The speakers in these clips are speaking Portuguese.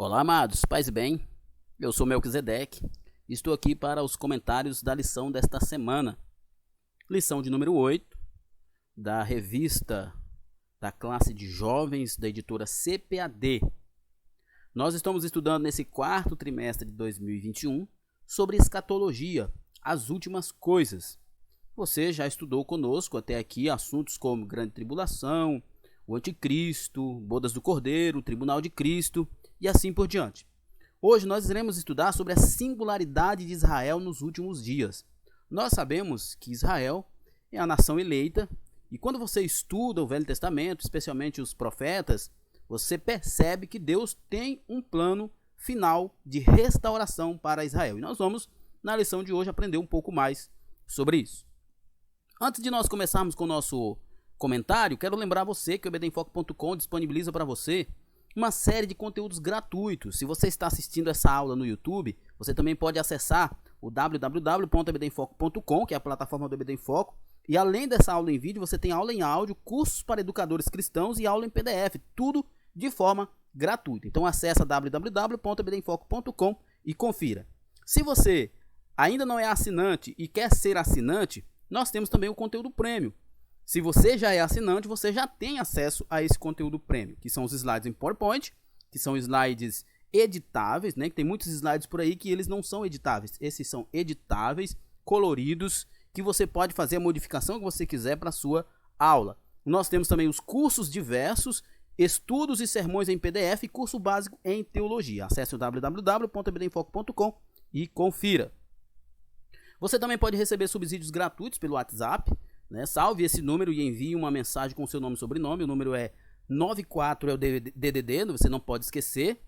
Olá, amados, paz e bem. Eu sou Melquisedeque e estou aqui para os comentários da lição desta semana. Lição de número 8, da revista da classe de jovens da editora CPAD. Nós estamos estudando nesse quarto trimestre de 2021 sobre escatologia, as últimas coisas. Você já estudou conosco até aqui assuntos como grande tribulação, o anticristo, bodas do cordeiro, o tribunal de Cristo e assim por diante. Hoje nós iremos estudar sobre a singularidade de Israel nos últimos dias. Nós sabemos que Israel é a nação eleita, e quando você estuda o Velho Testamento, especialmente os profetas, você percebe que Deus tem um plano final de restauração para Israel. E nós vamos, na lição de hoje, aprender um pouco mais sobre isso. Antes de nós começarmos com o nosso comentário, quero lembrar você que o obedemfoco.com disponibiliza para você uma série de conteúdos gratuitos. Se você está assistindo essa aula no YouTube, você também pode acessar o www.obedemfoco.com, que é a plataforma do Obed em Foco. E além dessa aula em vídeo, você tem aula em áudio, cursos para educadores cristãos e aula em PDF, tudo de forma gratuita. Então acessa www.obedemfoco.com e confira. Se você ainda não é assinante e quer ser assinante, nós temos também o conteúdo premium. Se você já é assinante, você já tem acesso a esse conteúdo premium, que são os slides em PowerPoint, que são slides editáveis, né? Que tem muitos slides por aí que eles não são editáveis. Esses são editáveis, coloridos, que você pode fazer a modificação que você quiser para a sua aula. Nós temos também os cursos diversos, estudos e sermões em PDF e curso básico em teologia. Acesse o www.obedemfoco.com e confira. Você também pode receber subsídios gratuitos pelo WhatsApp, né? Salve esse número e envie uma mensagem com seu nome e sobrenome. O número é 94, é o DDD, você não pode esquecer.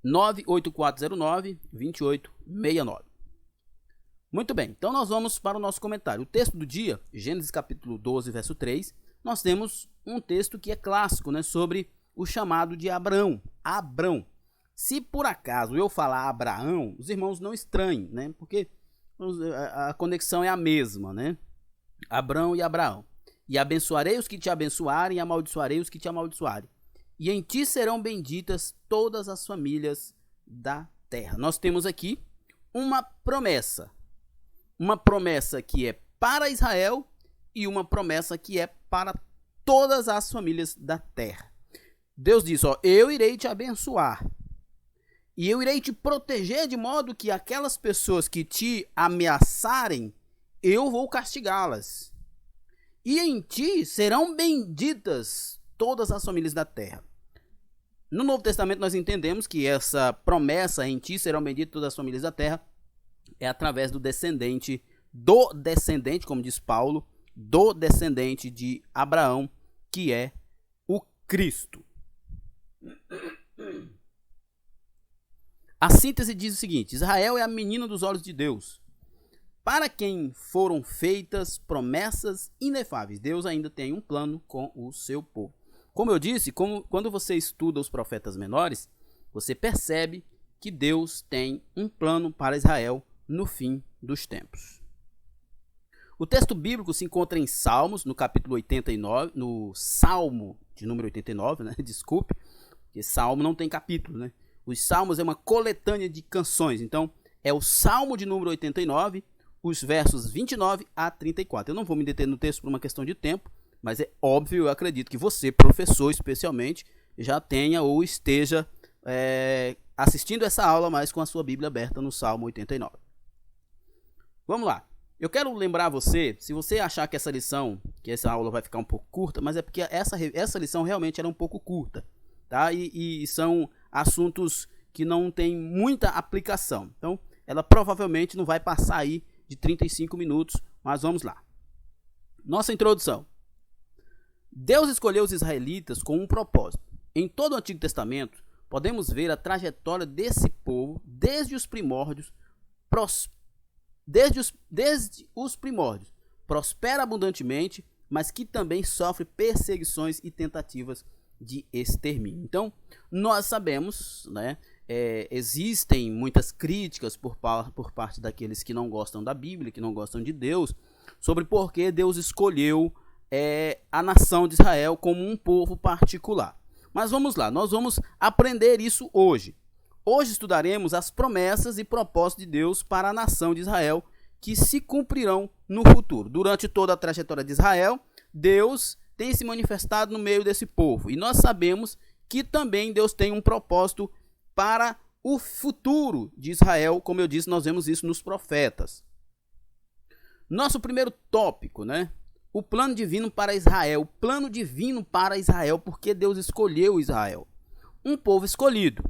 98409-2869. Muito bem, então nós vamos para o nosso comentário. O texto do dia, Gênesis capítulo 12, verso 3, nós temos um texto que é clássico, né, sobre o chamado de Abrão. Abrão. Se por acaso eu falar Abraão, os irmãos não estranhem, né, porque a conexão é a mesma, né? Abrão e Abraão. E abençoarei os que te abençoarem, e amaldiçoarei os que te amaldiçoarem. E em ti serão benditas todas as famílias da terra. Nós temos aqui uma promessa. Uma promessa que é para Israel e uma promessa que é para todas as famílias da terra. Deus diz, ó, eu irei te abençoar. E eu irei te proteger de modo que aquelas pessoas que te ameaçarem, eu vou castigá-las. E em ti serão benditas todas as famílias da terra. No Novo Testamento nós entendemos que essa promessa, em ti serão benditas todas as famílias da terra, é através do descendente, como diz Paulo, do descendente de Abraão, que é o Cristo. A síntese diz o seguinte: Israel é a menina dos olhos de Deus, para quem foram feitas promessas inefáveis. Deus ainda tem um plano com o seu povo. Como eu disse, quando você estuda os profetas menores, você percebe que Deus tem um plano para Israel no fim dos tempos. O texto bíblico se encontra em Salmos, no capítulo 89, no Salmo de número 89, né? Desculpe, porque Salmo não tem capítulo, né? Os Salmos é uma coletânea de canções. Então, é o Salmo de número 89, os versos 29 a 34. Eu não vou me deter no texto por uma questão de tempo, mas é óbvio, eu acredito que você, professor especialmente, já tenha ou esteja assistindo essa aula, mas com a sua Bíblia aberta no Salmo 89. Vamos lá. Eu quero lembrar você, se você achar que essa aula vai ficar um pouco curta, mas é porque essa lição realmente era um pouco curta, tá? E são assuntos que não tem muita aplicação. Então, ela provavelmente não vai passar aí de 35 minutos, mas vamos lá. Nossa introdução. Deus escolheu os israelitas com um propósito. Em todo o Antigo Testamento, podemos ver a trajetória desse povo desde os primórdios. Prospera abundantemente, mas que também sofre perseguições e tentativas de extermínio. Então, nós sabemos, né, existem muitas críticas por parte daqueles que não gostam da Bíblia, que não gostam de Deus, sobre por que Deus escolheu a nação de Israel como um povo particular. Mas vamos lá, nós vamos aprender isso hoje. Hoje estudaremos as promessas e propósitos de Deus para a nação de Israel que se cumprirão no futuro. Durante toda a trajetória de Israel, Deus tem se manifestado no meio desse povo. E nós sabemos que também Deus tem um propósito para o futuro de Israel. Como eu disse, nós vemos isso nos profetas. Nosso primeiro tópico, né? O plano divino para Israel. O plano divino para Israel, porque Deus escolheu Israel. Um povo escolhido.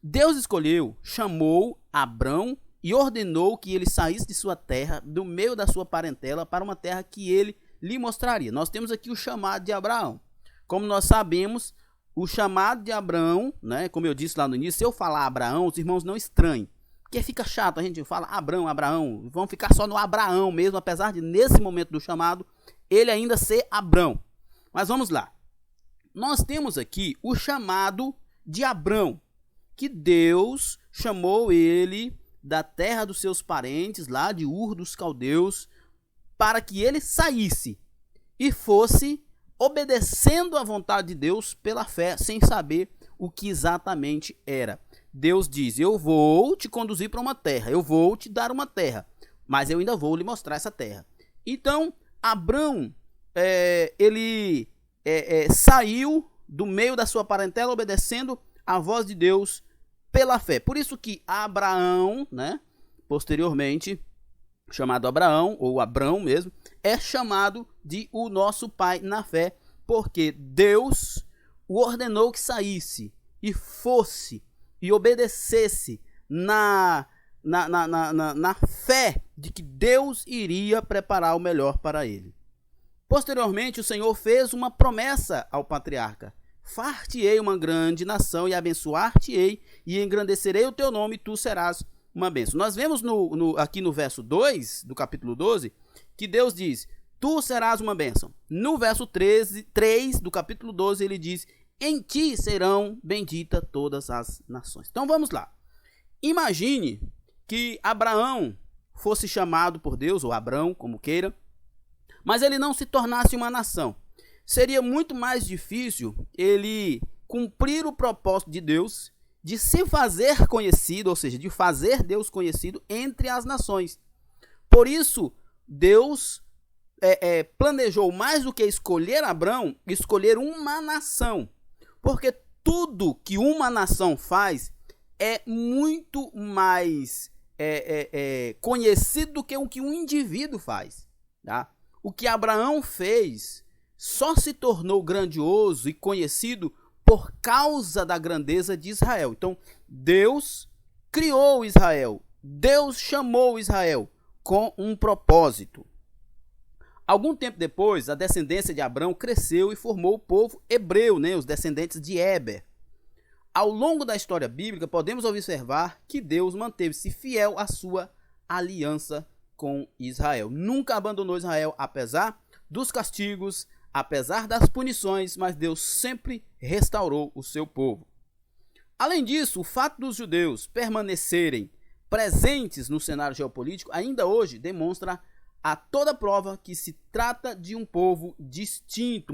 Deus escolheu, chamou Abrão e ordenou que ele saísse de sua terra, do meio da sua parentela, para uma terra que ele lhe mostraria. Nós temos aqui o chamado de Abraão. Como nós sabemos, o chamado de Abraão, né, como eu disse lá no início, se eu falar Abraão, os irmãos não estranhem. Porque fica chato, a gente fala Abraão, vão ficar só no Abraão mesmo, apesar de nesse momento do chamado, ele ainda ser Abrão. Mas vamos lá. Nós temos aqui o chamado de Abrão, que Deus chamou ele da terra dos seus parentes, lá de Ur dos Caldeus, para que ele saísse e fosse obedecendo à vontade de Deus pela fé, sem saber o que exatamente era. Deus diz, eu vou te conduzir para uma terra, eu vou te dar uma terra, mas eu ainda vou lhe mostrar essa terra. Então, Abrão, ele saiu do meio da sua parentela, obedecendo a voz de Deus pela fé. Por isso que Abraão, né, posteriormente chamado Abraão, ou Abrão mesmo, é chamado de o nosso pai na fé, porque Deus o ordenou que saísse e fosse e obedecesse na fé de que Deus iria preparar o melhor para ele. Posteriormente, o Senhor fez uma promessa ao patriarca: far-te-ei uma grande nação e abençoar-te-ei e engrandecerei o teu nome e tu serás uma bênção. Nós vemos aqui no verso 2 do capítulo 12 que Deus diz, tu serás uma bênção. No verso 3 do capítulo 12 ele diz, em ti serão benditas todas as nações. Então vamos lá. Imagine que Abraão fosse chamado por Deus, ou Abrão, como queira, mas ele não se tornasse uma nação. Seria muito mais difícil ele cumprir o propósito de Deus de se fazer conhecido, ou seja, de fazer Deus conhecido entre as nações. Por isso, Deus planejou mais do que escolher Abrão, escolher uma nação. Porque tudo que uma nação faz é muito mais conhecido do que o que um indivíduo faz. Tá? O que Abraão fez só se tornou grandioso e conhecido por causa da grandeza de Israel. Então, Deus criou Israel. Deus chamou Israel com um propósito. Algum tempo depois, a descendência de Abrão cresceu e formou o povo hebreu, né? Os descendentes de Éber. Ao longo da história bíblica, podemos observar que Deus manteve-se fiel à sua aliança com Israel. Nunca abandonou Israel, apesar dos castigos, apesar das punições, mas Deus sempre restaurou o seu povo. Além disso, o fato dos judeus permanecerem presentes no cenário geopolítico ainda hoje demonstra a toda prova que se trata de um povo distinto,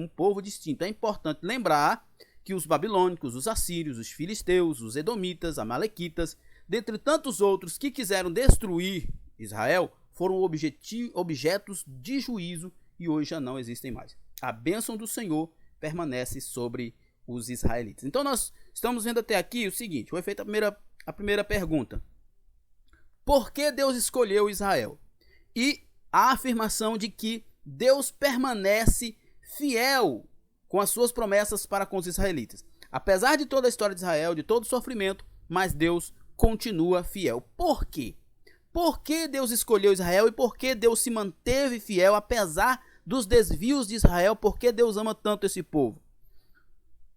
É importante lembrar que os babilônicos, os assírios, os filisteus, os edomitas, amalequitas, dentre tantos outros que quiseram destruir Israel, foram objetos de juízo e hoje já não existem mais. A bênção do Senhor permanece sobre os israelitas. Então nós estamos vendo até aqui o seguinte, foi feita a primeira pergunta. Por que Deus escolheu Israel? E a afirmação de que Deus permanece fiel com as suas promessas para com os israelitas. Apesar de toda a história de Israel, de todo o sofrimento, mas Deus continua fiel. Por quê? Por que Deus escolheu Israel e por que Deus se manteve fiel apesar dos desvios de Israel? Por que Deus ama tanto esse povo?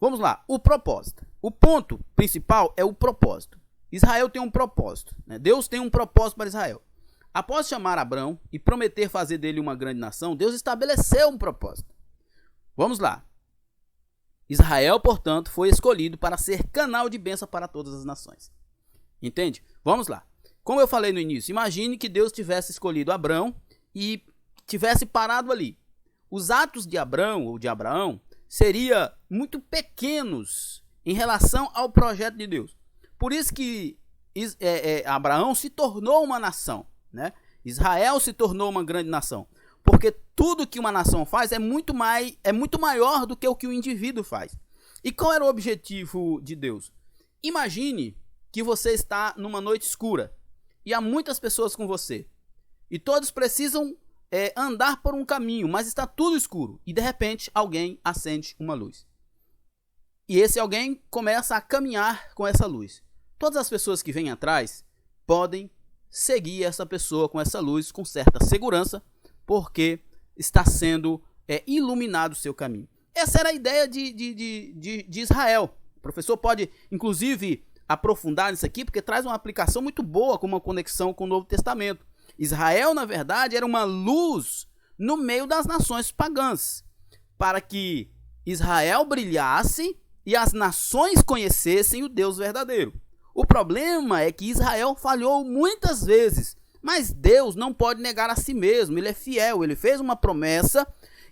Vamos lá, o propósito. O ponto principal é o propósito. Israel tem um propósito, né? Deus tem um propósito para Israel. Após chamar Abrão e prometer fazer dele uma grande nação, Deus estabeleceu um propósito. Vamos lá. Israel, portanto, foi escolhido para ser canal de bênção para todas as nações. Entende? Vamos lá. Como eu falei no início, imagine que Deus tivesse escolhido Abrão e tivesse parado ali. Os atos de Abrão ou de Abraão seria muito pequenos em relação ao projeto de Deus. Por isso que Abraão se tornou uma nação, né? Israel se tornou uma grande nação, porque tudo que uma nação faz é muito maior do que o que o indivíduo faz. E qual era o objetivo de Deus? Imagine que você está numa noite escura e há muitas pessoas com você e todos precisam andar por um caminho, mas está tudo escuro e de repente alguém acende uma luz. E esse alguém começa a caminhar com essa luz. Todas as pessoas que vêm atrás podem seguir essa pessoa com essa luz com certa segurança, porque está sendo iluminado o seu caminho. Essa era a ideia de Israel. O professor pode, inclusive, aprofundar nisso aqui, porque traz uma aplicação muito boa, com uma conexão com o Novo Testamento. Israel, na verdade, era uma luz no meio das nações pagãs, para que Israel brilhasse e as nações conhecessem o Deus verdadeiro. O problema é que Israel falhou muitas vezes, mas Deus não pode negar a si mesmo, ele é fiel, ele fez uma promessa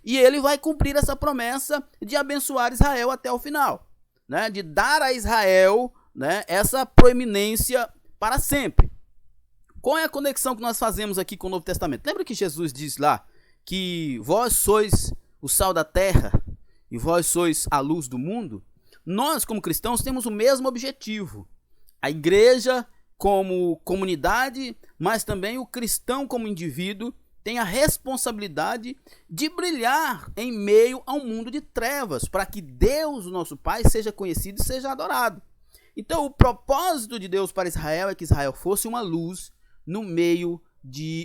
e ele vai cumprir essa promessa de abençoar Israel até o final, né? De dar a Israel, né, essa proeminência para sempre. Qual é a conexão que nós fazemos aqui com o Novo Testamento? Lembra que Jesus diz lá que vós sois o sal da terra e vós sois a luz do mundo? Nós, como cristãos, temos o mesmo objetivo. A igreja como comunidade, mas também o cristão como indivíduo tem a responsabilidade de brilhar em meio a um mundo de trevas, para que Deus, o nosso Pai, seja conhecido e seja adorado. Então, o propósito de Deus para Israel é que Israel fosse uma luz no meio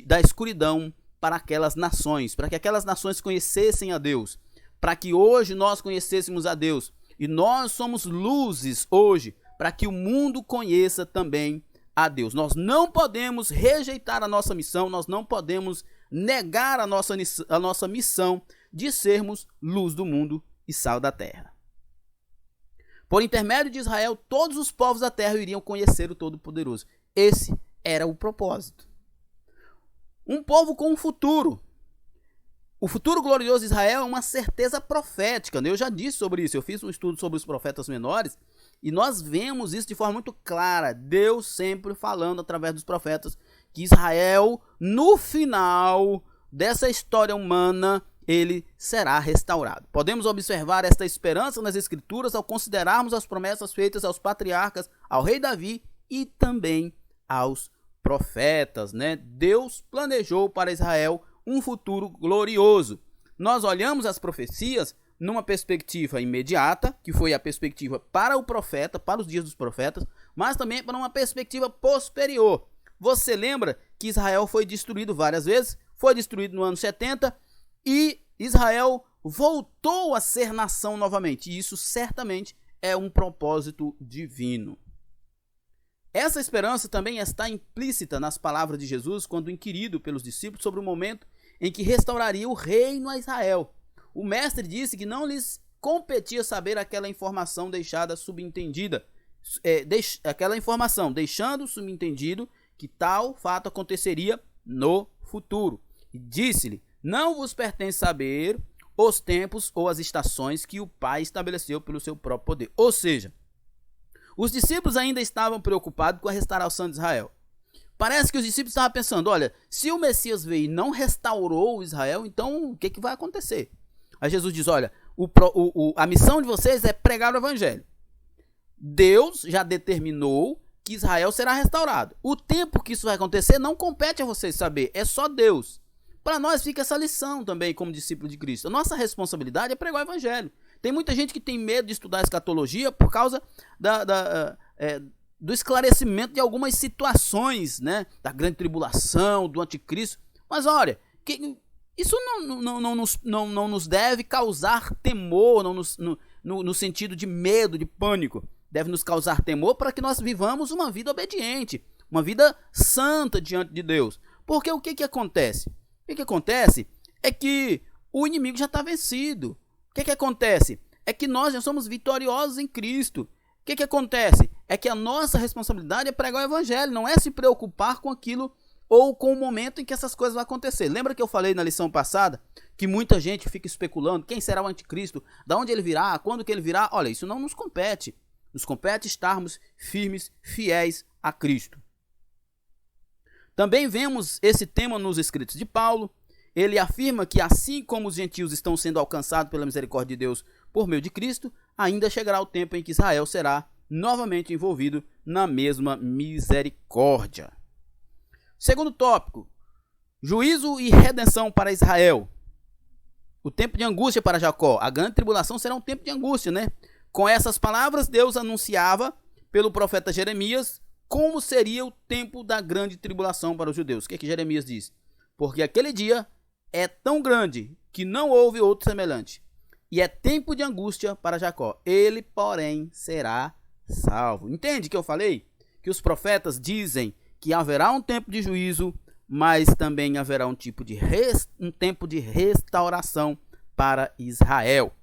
da escuridão para aquelas nações, para que aquelas nações conhecessem a Deus, para que hoje nós conhecêssemos a Deus. E nós somos luzes hoje para que o mundo conheça também a Deus. Nós não podemos rejeitar a nossa missão, nós não podemos negar a nossa missão de sermos luz do mundo e sal da terra. Por intermédio de Israel, todos os povos da terra iriam conhecer o Todo-Poderoso. Esse era o propósito. Um povo com um futuro. O futuro glorioso de Israel é uma certeza profética. Eu já disse sobre isso, eu fiz um estudo sobre os profetas menores e nós vemos isso de forma muito clara. Deus sempre falando através dos profetas que Israel, no final dessa história humana, ele será restaurado. Podemos observar esta esperança nas Escrituras ao considerarmos as promessas feitas aos patriarcas, ao rei Davi e também aos profetas, né? Deus planejou para Israel um futuro glorioso. Nós olhamos as profecias numa perspectiva imediata, que foi a perspectiva para o profeta, para os dias dos profetas, mas também para uma perspectiva posterior. Você lembra que Israel foi destruído várias vezes? Foi destruído no ano 70 e Israel voltou a ser nação novamente. E isso certamente é um propósito divino. Essa esperança também está implícita nas palavras de Jesus quando inquirido pelos discípulos sobre o momento em que restauraria o reino a Israel. O mestre disse que não lhes competia saber aquela informação deixada subentendida, deixando subentendido que tal fato aconteceria no futuro. E disse-lhe: não vos pertence saber os tempos ou as estações que o Pai estabeleceu pelo seu próprio poder. Ou seja, os discípulos ainda estavam preocupados com a restauração de Israel. Parece que os discípulos estavam pensando, olha, se o Messias veio e não restaurou Israel, então o que vai acontecer? Aí Jesus diz, olha, a missão de vocês é pregar o evangelho. Deus já determinou que Israel será restaurado. O tempo que isso vai acontecer não compete a vocês saber, é só Deus. Para nós fica essa lição também como discípulo de Cristo. A nossa responsabilidade é pregar o evangelho. Tem muita gente que tem medo de estudar escatologia por causa do esclarecimento de algumas situações, né? Da grande tribulação, do anticristo. Mas olha, isso não nos deve causar temor, no sentido de medo, de pânico. Deve nos causar temor para que nós vivamos uma vida obediente, uma vida santa diante de Deus. Porque o que acontece? O que acontece é que o inimigo já está vencido. O que acontece? É que nós já somos vitoriosos em Cristo. O que acontece? É que a nossa responsabilidade é pregar o evangelho, não é se preocupar com aquilo ou com o momento em que essas coisas vão acontecer. Lembra que eu falei na lição passada que muita gente fica especulando quem será o anticristo, de onde ele virá, quando que ele virá? Olha, isso não nos compete. Nos compete estarmos firmes, fiéis a Cristo. Também vemos esse tema nos escritos de Paulo. Ele afirma que assim como os gentios estão sendo alcançados pela misericórdia de Deus por meio de Cristo, ainda chegará o tempo em que Israel será novamente envolvido na mesma misericórdia. Segundo tópico, juízo e redenção para Israel. O tempo de angústia para Jacó. A grande tribulação será um tempo de angústia, né? Com essas palavras, Deus anunciava pelo profeta Jeremias como seria o tempo da grande tribulação para os judeus. O que Jeremias diz? Porque aquele dia é tão grande que não houve outro semelhante. E é tempo de angústia para Jacó. Ele, porém, será salvo. Entende que eu falei? Que os profetas dizem que haverá um tempo de juízo, mas também haverá um tempo de restauração para Israel.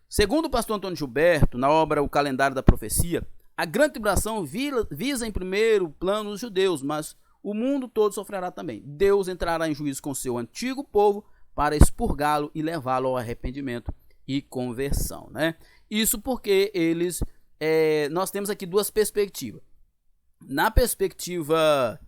Segundo o pastor Antônio Gilberto, na obra O Calendário da Profecia, a grande tribulação visa em primeiro plano os judeus, mas o mundo todo sofrerá também. Deus entrará em juízo com seu antigo povo para expurgá-lo e levá-lo ao arrependimento e conversão, né? Isso porque nós temos aqui duas perspectivas. Na perspectiva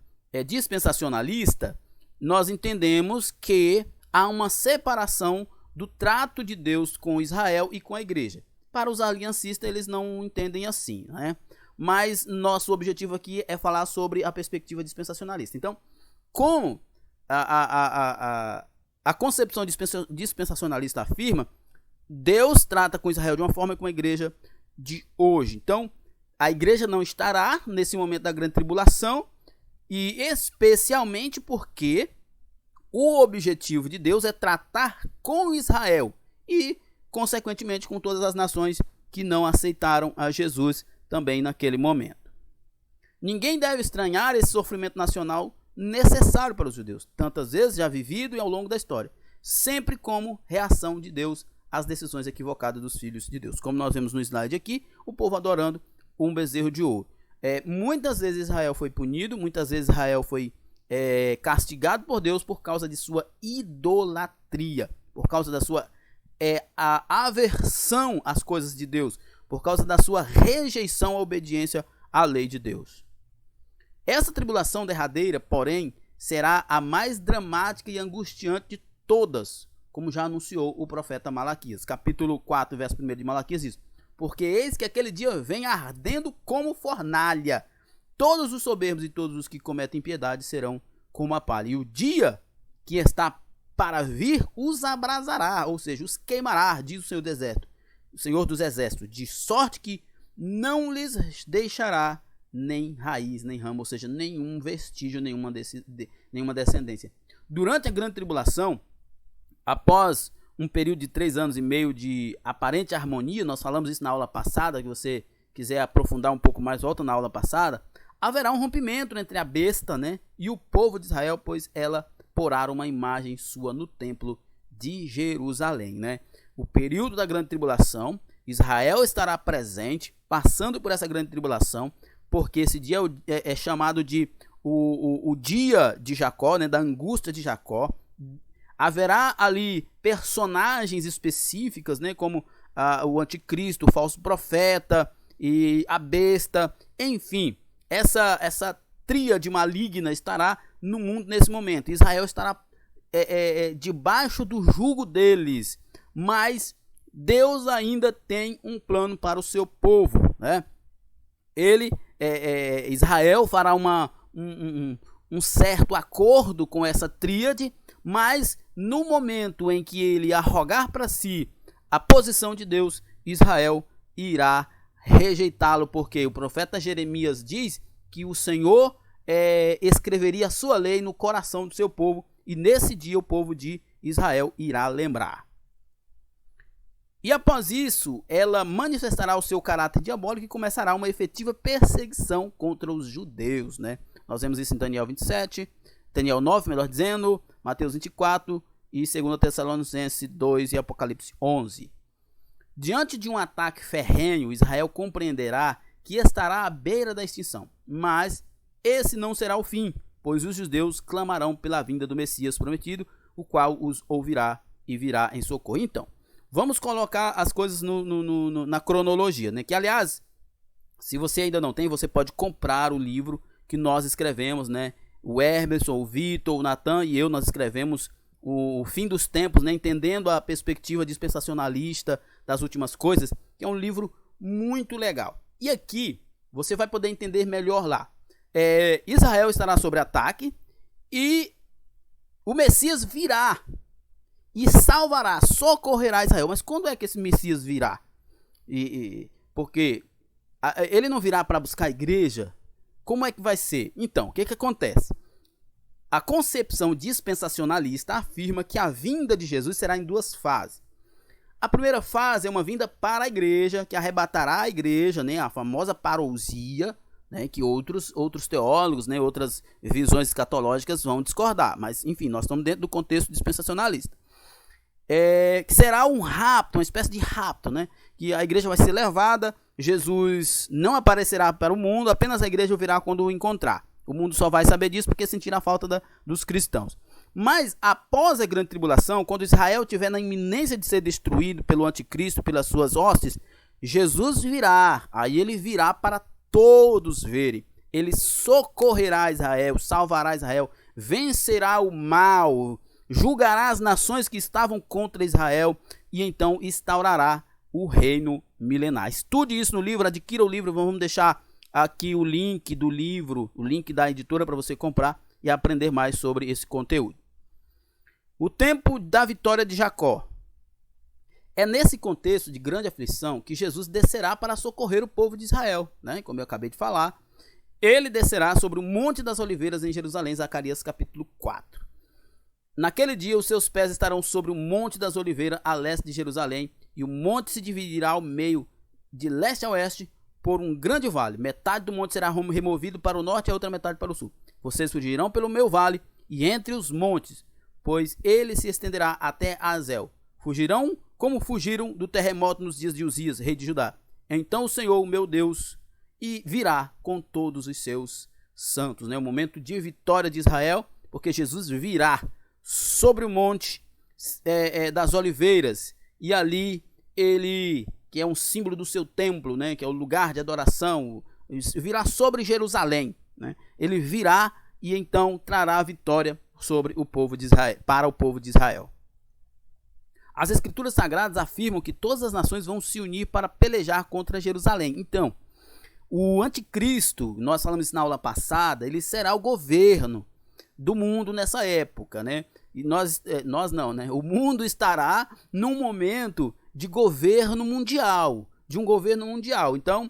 dispensacionalista, nós entendemos que há uma separação do trato de Deus com Israel e com a igreja. Para os aliancistas, eles não entendem assim, né? Mas nosso objetivo aqui é falar sobre a perspectiva dispensacionalista. Então, como a concepção dispensacionalista afirma, Deus trata com Israel de uma forma e com a igreja de hoje. Então, a igreja não estará nesse momento da grande tribulação, e especialmente porque o objetivo de Deus é tratar com Israel e, consequentemente, com todas as nações que não aceitaram a Jesus também naquele momento. Ninguém deve estranhar esse sofrimento nacional necessário para os judeus, tantas vezes já vivido e ao longo da história, sempre como reação de Deus às decisões equivocadas dos filhos de Deus. Como nós vemos no slide aqui, o povo adorando um bezerro de ouro. Muitas vezes Israel foi punido, muitas vezes Israel foi castigado por Deus por causa de sua idolatria, por causa da sua aversão às coisas de Deus, por causa da sua rejeição à obediência à lei de Deus. Essa tribulação derradeira, porém, será a mais dramática e angustiante de todas, como já anunciou o profeta Malaquias. Capítulo 4, verso 1 de Malaquias diz: porque eis que aquele dia vem ardendo como fornalha. Todos os soberbos e todos os que cometem impiedade serão como a palha. E o dia que está para vir os abrasará, ou seja, os queimará, diz o Senhor dos Exércitos, de sorte que não lhes deixará nem raiz, nem ramo, ou seja, nenhum vestígio, nenhuma descendência. Durante a grande tribulação, após um período de 3 anos e meio de aparente harmonia, nós falamos isso na aula passada, que você quiser aprofundar um pouco mais, volta na aula passada, haverá um rompimento entre a besta, né, e o povo de Israel, pois ela porá uma imagem sua no templo de Jerusalém, né? O período da grande tribulação, Israel estará presente, passando por essa grande tribulação, porque esse dia é chamado de o dia de Jacó, né, da angústia de Jacó. Haverá ali personagens específicas, né, como o anticristo, o falso profeta e a besta, enfim, essa tríade maligna estará no mundo nesse momento. Israel estará debaixo do jugo deles, mas Deus ainda tem um plano para o seu povo, né? Israel fará um certo acordo com essa tríade, mas no momento em que ele arrogar para si a posição de Deus, Israel irá rejeitá-lo, porque o profeta Jeremias diz que o Senhor escreveria a sua lei no coração do seu povo, e nesse dia o povo de Israel irá lembrar. E após isso, ela manifestará o seu caráter diabólico e começará uma efetiva perseguição contra os judeus, né? Nós vemos isso em Daniel 27, Daniel 9, melhor dizendo, Mateus 24 e 2 Tessalonicenses 2 e Apocalipse 11. Diante de um ataque ferrenho, Israel compreenderá que estará à beira da extinção, mas esse não será o fim, pois os judeus clamarão pela vinda do Messias prometido, o qual os ouvirá e virá em socorro. Então, vamos colocar as coisas na cronologia, né? Que, aliás, se você ainda não tem, você pode comprar o livro que nós escrevemos, né? O Herberson, o Vitor, o Natan e eu, nós escrevemos o Fim dos Tempos, né? Entendendo a perspectiva dispensacionalista das últimas coisas, que é um livro muito legal. E aqui, você vai poder entender melhor lá. Israel estará sob ataque e o Messias virá e salvará, socorrerá Israel. Mas quando é que esse Messias virá? Porque ele não virá para buscar a igreja. Como é que vai ser? Então, o que acontece? A concepção dispensacionalista afirma que a vinda de Jesus será em duas fases. A primeira fase é uma vinda para a igreja, que arrebatará a igreja, né, a famosa parousia, né, que outros teólogos, né, outras visões escatológicas vão discordar. Mas, enfim, nós estamos dentro do contexto dispensacionalista. Que será um rapto, uma espécie de rapto, né, que a igreja vai ser levada, Jesus não aparecerá para o mundo, apenas a igreja o virá quando o encontrar. O mundo só vai saber disso porque sentirá a falta dos cristãos. Mas após a grande tribulação, quando Israel estiver na iminência de ser destruído pelo anticristo, pelas suas hostes, Jesus virá. Aí ele virá para todos verem. Ele socorrerá Israel, salvará Israel, vencerá o mal, julgará as nações que estavam contra Israel e então instaurará o reino milenar. Estude isso no livro, adquira o livro, vamos deixar aqui o link do livro, o link da editora para você comprar e aprender mais sobre esse conteúdo. O tempo da vitória de Jacó. É nesse contexto de grande aflição que Jesus descerá para socorrer o povo de Israel, né? Como eu acabei de falar, ele descerá sobre o Monte das Oliveiras em Jerusalém, Zacarias capítulo 4. Naquele dia os seus pés estarão sobre o Monte das Oliveiras a leste de Jerusalém, e o monte se dividirá ao meio, de leste a oeste, por um grande vale. Metade do monte será removido para o norte e a outra metade para o sul. Vocês fugirão pelo meu vale e entre os montes, pois ele se estenderá até Azel. Fugirão como fugiram do terremoto nos dias de Uzias, rei de Judá. Então o Senhor, meu Deus, virá com todos os seus santos. O momento de vitória de Israel, porque Jesus virá sobre o monte das oliveiras, e ali ele, que é um símbolo do seu templo, né, que é o lugar de adoração, virá sobre Jerusalém, né? Ele virá e então trará a vitória sobre o povo de Israel, para o povo de Israel. As escrituras sagradas afirmam que todas as nações vão se unir para pelejar contra Jerusalém. Então, o anticristo, nós falamos isso na aula passada, ele será o governo do mundo nessa época, né? E nós não, né? O mundo estará num momento de governo mundial, de um governo mundial. Então,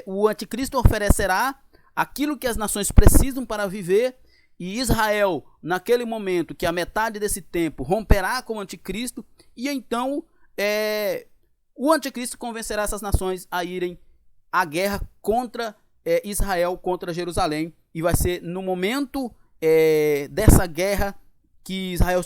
o anticristo oferecerá aquilo que as nações precisam para viver, e Israel, naquele momento, que a metade desse tempo romperá com o anticristo, e então o anticristo convencerá essas nações a irem à guerra contra Israel, contra Jerusalém, e vai ser no momento dessa guerra que Israel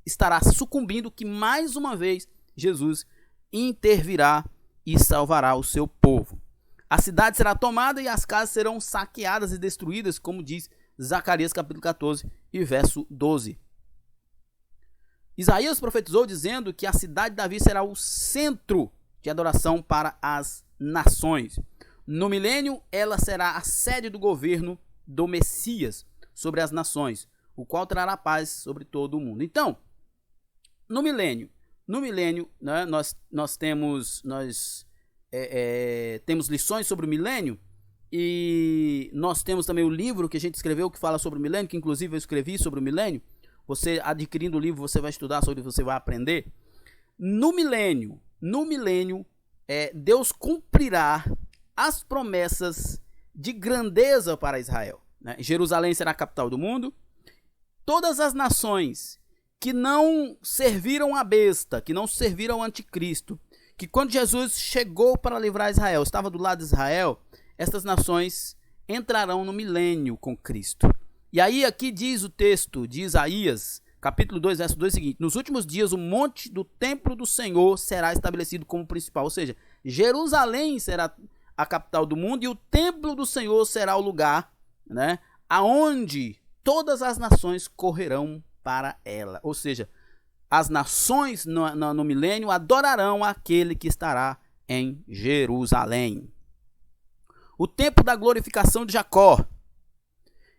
estará sucumbindo, que mais uma vez Jesus intervirá e salvará o seu povo. A cidade será tomada e as casas serão saqueadas e destruídas, como diz Zacarias capítulo 14 e verso 12. Isaías profetizou dizendo que a cidade de Davi será o centro de adoração para as nações. No milênio, ela será a sede do governo do Messias sobre as nações, o qual trará paz sobre todo o mundo. Então, no milênio, né, nós temos lições sobre o milênio, e nós temos também o livro que a gente escreveu que fala sobre o milênio, que inclusive eu escrevi sobre o milênio. Você adquirindo o livro, você vai estudar sobre, você vai aprender. No milênio, Deus cumprirá as promessas de grandeza para Israel, né? Jerusalém será a capital do mundo. Todas as nações que não serviram a besta, que não serviram ao anticristo, que quando Jesus chegou para livrar Israel, estava do lado de Israel, estas nações entrarão no milênio com Cristo. E aí aqui diz o texto de Isaías, capítulo 2, verso 2, o seguinte: nos últimos dias o monte do templo do Senhor será estabelecido como principal. Ou seja, Jerusalém será a capital do mundo e o templo do Senhor será o lugar, né, aonde todas as nações correrão para ela. Ou seja, as nações no milênio adorarão aquele que estará em Jerusalém. O tempo da glorificação de Jacó.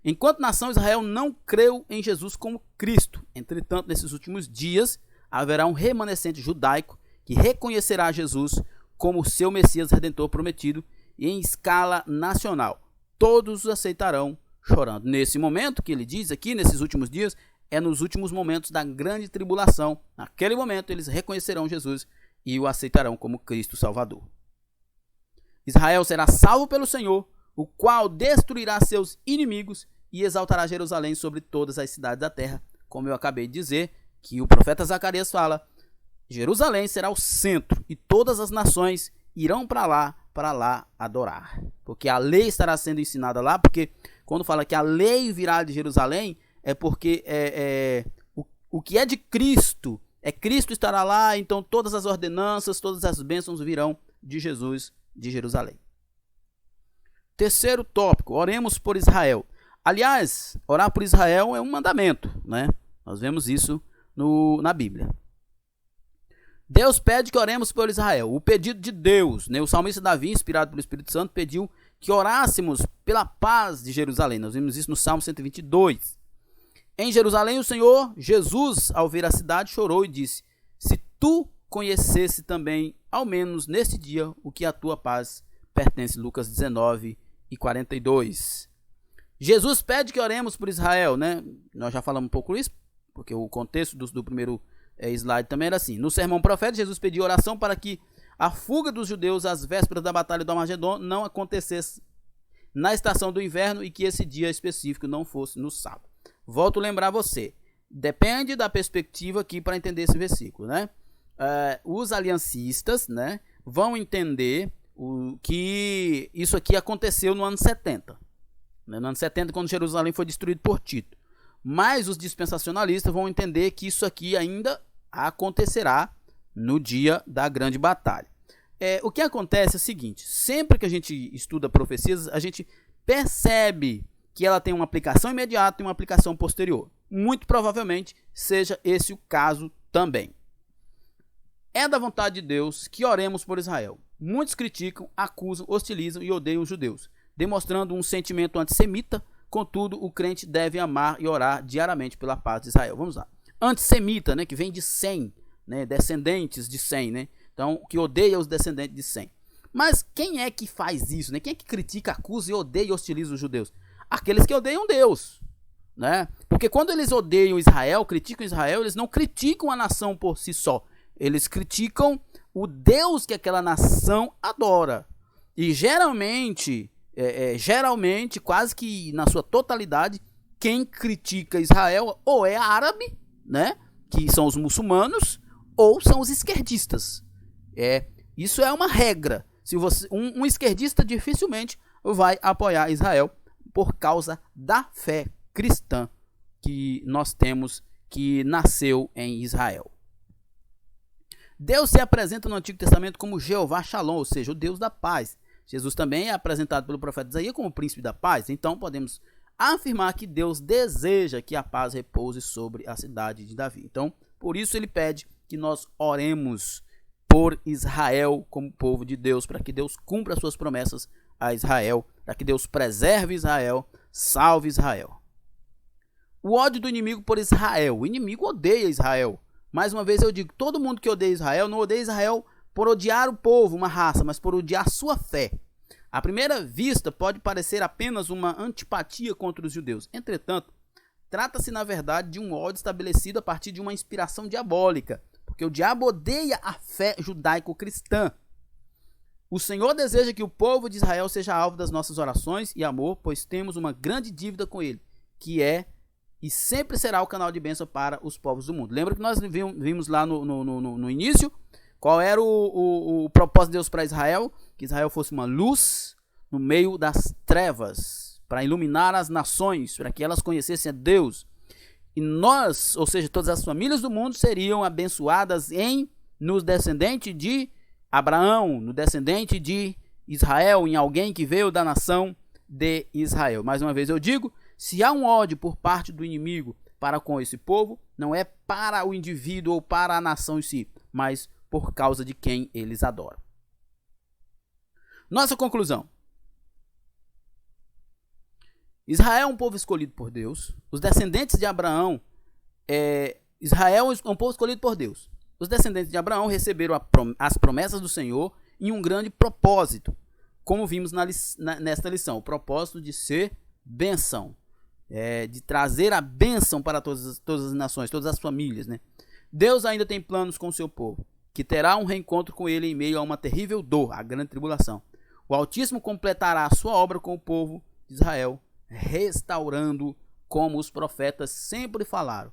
Enquanto nação, Israel não creu em Jesus como Cristo. Entretanto, nesses últimos dias, haverá um remanescente judaico que reconhecerá Jesus como seu Messias Redentor prometido e em escala nacional. Todos o aceitarão chorando. Nesse momento que ele diz aqui, nesses últimos dias, é nos últimos momentos da grande tribulação. Naquele momento, eles reconhecerão Jesus e o aceitarão como Cristo Salvador. Israel será salvo pelo Senhor, o qual destruirá seus inimigos e exaltará Jerusalém sobre todas as cidades da terra. Como eu acabei de dizer, que o profeta Zacarias fala, Jerusalém será o centro e todas as nações irão para lá adorar. Porque a lei estará sendo ensinada lá, porque quando fala que a lei virá de Jerusalém, é porque o que é de Cristo, Cristo estará lá, então todas as ordenanças, todas as bênçãos virão de Jesus, de Jerusalém. Terceiro tópico, oremos por Israel. Aliás, orar por Israel é um mandamento, né? Nós vemos isso na Bíblia. Deus pede que oremos por Israel. O pedido de Deus, né? O salmista Davi, inspirado pelo Espírito Santo, pediu que orássemos pela paz de Jerusalém. Nós vimos isso no Salmo 122. Em Jerusalém, o Senhor Jesus, ao ver a cidade, chorou e disse, se tu conhecesse também, ao menos nesse dia, o que a tua paz pertence. Lucas 19:42. Jesus pede que oremos por Israel, né? Nós já falamos um pouco isso, porque o contexto do primeiro slide também era assim. No sermão profético, Jesus pediu oração para que a fuga dos judeus às vésperas da batalha do Armagedon não acontecesse na estação do inverno e que esse dia específico não fosse no sábado. Volto a lembrar você, depende da perspectiva aqui para entender esse versículo, né? Os aliancistas, né, vão entender que isso aqui aconteceu no ano 70. Né? No ano 70, quando Jerusalém foi destruído por Tito. Mas os dispensacionalistas vão entender que isso aqui ainda acontecerá no dia da grande batalha. O que acontece é o seguinte, sempre que a gente estuda profecias, a gente percebe que ela tem uma aplicação imediata e uma aplicação posterior. Muito provavelmente seja esse o caso também. É da vontade de Deus que oremos por Israel. Muitos criticam, acusam, hostilizam e odeiam os judeus, demonstrando um sentimento antissemita. Contudo, o crente deve amar e orar diariamente pela paz de Israel. Vamos lá. Antissemita, né, que vem de Sem, né, descendentes de Sem, né? Então, que odeia os descendentes de Sem. Mas quem é que faz isso, né? Quem é que critica, acusa e odeia e hostiliza os judeus? Aqueles que odeiam Deus, né? Porque quando eles odeiam Israel, criticam Israel, eles não criticam a nação por si só. Eles criticam o Deus que aquela nação adora. E geralmente, quase que na sua totalidade, quem critica Israel ou é árabe, né, que são os muçulmanos, ou são os esquerdistas. Isso é uma regra. Se você, um esquerdista dificilmente vai apoiar Israel por causa da fé cristã que nós temos, que nasceu em Israel. Deus se apresenta no Antigo Testamento como Jeová Shalom, ou seja, o Deus da paz. Jesus também é apresentado pelo profeta Isaías como o príncipe da paz. Então podemos afirmar que Deus deseja que a paz repouse sobre a cidade de Davi. Então, por isso ele pede que nós oremos por Israel como povo de Deus, para que Deus cumpra suas promessas a Israel, para que Deus preserve Israel, salve Israel. O ódio do inimigo por Israel. O inimigo odeia Israel. Mais uma vez eu digo, todo mundo que odeia Israel, não odeia Israel por odiar o povo, uma raça, mas por odiar sua fé. À primeira vista, pode parecer apenas uma antipatia contra os judeus. Entretanto, trata-se na verdade de um ódio estabelecido a partir de uma inspiração diabólica, porque o diabo odeia a fé judaico-cristã. O Senhor deseja que o povo de Israel seja alvo das nossas orações e amor, pois temos uma grande dívida com ele, que é e sempre será o canal de bênção para os povos do mundo. Lembra que nós vimos lá no início qual era o propósito de Deus para Israel? Que Israel fosse uma luz no meio das trevas, para iluminar as nações, para que elas conhecessem a Deus. E nós, ou seja, todas as famílias do mundo seriam abençoadas nos descendentes de Abraão, no descendente de Israel, em alguém que veio da nação de Israel. Mais uma vez eu digo, Se há um ódio por parte do inimigo para com esse povo, não é para o indivíduo ou para a nação em si, mas por causa de quem eles adoram. Nossa conclusão. Israel é um povo escolhido por Deus. Os descendentes de Abraão, Israel é um povo escolhido por Deus. Os descendentes de Abraão receberam as promessas do Senhor em um grande propósito, como vimos nesta lição, o propósito de ser bênção, de trazer a bênção para todas as nações, todas as famílias, né? Deus ainda tem planos com o seu povo, que terá um reencontro com ele em meio a uma terrível dor, a grande tribulação. O Altíssimo completará a sua obra com o povo de Israel, restaurando como os profetas sempre falaram.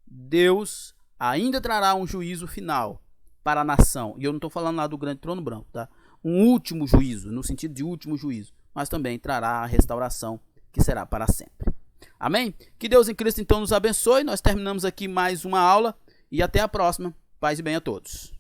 Deus ainda trará um juízo final para a nação. E eu não estou falando lá do grande trono branco, tá? Um último juízo, no sentido de último juízo. Mas também trará a restauração, que será para sempre. Amém? Que Deus em Cristo então nos abençoe. Nós terminamos aqui mais uma aula. E até a próxima. Paz e bem a todos.